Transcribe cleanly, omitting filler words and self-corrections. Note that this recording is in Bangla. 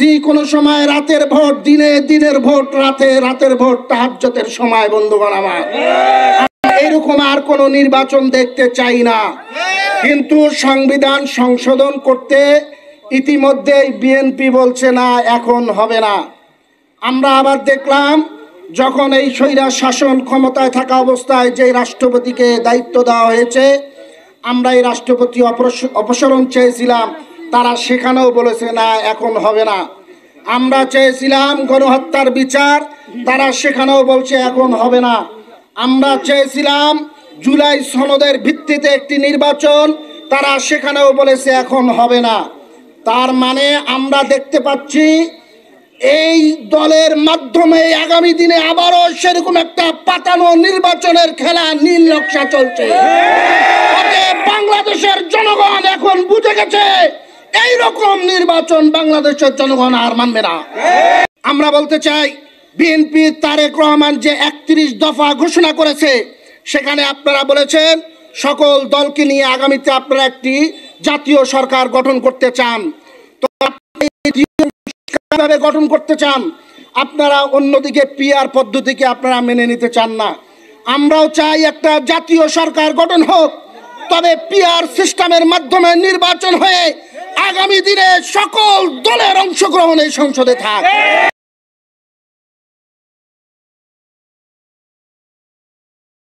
দেখেছি কোন সময় রাতের ভোট দিনে, দিনের ভোট রাতে, রাতের ভোট তাহাজ্জুদের সময়। বন্ধুগণ আমার, এরকম আর কোন নির্বাচন দেখতে চাই না। কিন্তু সংবিধান সংশোধন করতে ইতিমধ্যে বিএনপি বলছে না, এখন হবে না। আমরা আবার দেখলাম যখন এই স্বৈরাচার শাসন ক্ষমতায় থাকা অবস্থায় যে রাষ্ট্রপতিকে দায়িত্ব দেওয়া হয়েছে, আমরা এই রাষ্ট্রপতি অপসারণ চেয়েছিলাম, তারা সেখানেও বলেছে না, এখন হবে না। আমরা চেয়েছিলাম গণহত্যার বিচার, তারা সেখানেও বলছে এখন হবে না। আমরা চেয়েছিলাম জুলাই সনদের ভিত্তিতে একটি নির্বাচন, তারা সেখানেও বলেছে এখন হবে না। তার মানে আমরা দেখতে পাচ্ছি এই দলের মাধ্যমে আগামী দিনে আবারও সেরকম একটা পাতানো নির্বাচনের খেলা, নীল নকশা চলছে। বাংলাদেশের জনগণ এখন বুঝে গেছে এই রকম নির্বাচন বাংলাদেশের জনগণ আর মানবে না। আমরা বলতে চাই, বিএনপি তারেক রহমান যে 31 দফা ঘোষণা করেছে, সেখানে আপনারা বলেছেন সকল দলকে নিয়ে আগামীতে আপনারা একটি জাতীয় সরকার গঠন করতে চান। তো কিভাবে গঠন করতে চান? আপনারা অন্যদিকে পিআর পদ্ধতিকে আপনারা মেনে নিতে চান না। আমরাও চাই একটা জাতীয় সরকার গঠন হোক, তবে পিআর সিস্টেমের মাধ্যমে নির্বাচন হয়ে আগামী দিনে সকল দলের অংশগ্রহণ এই সংসদে থাক।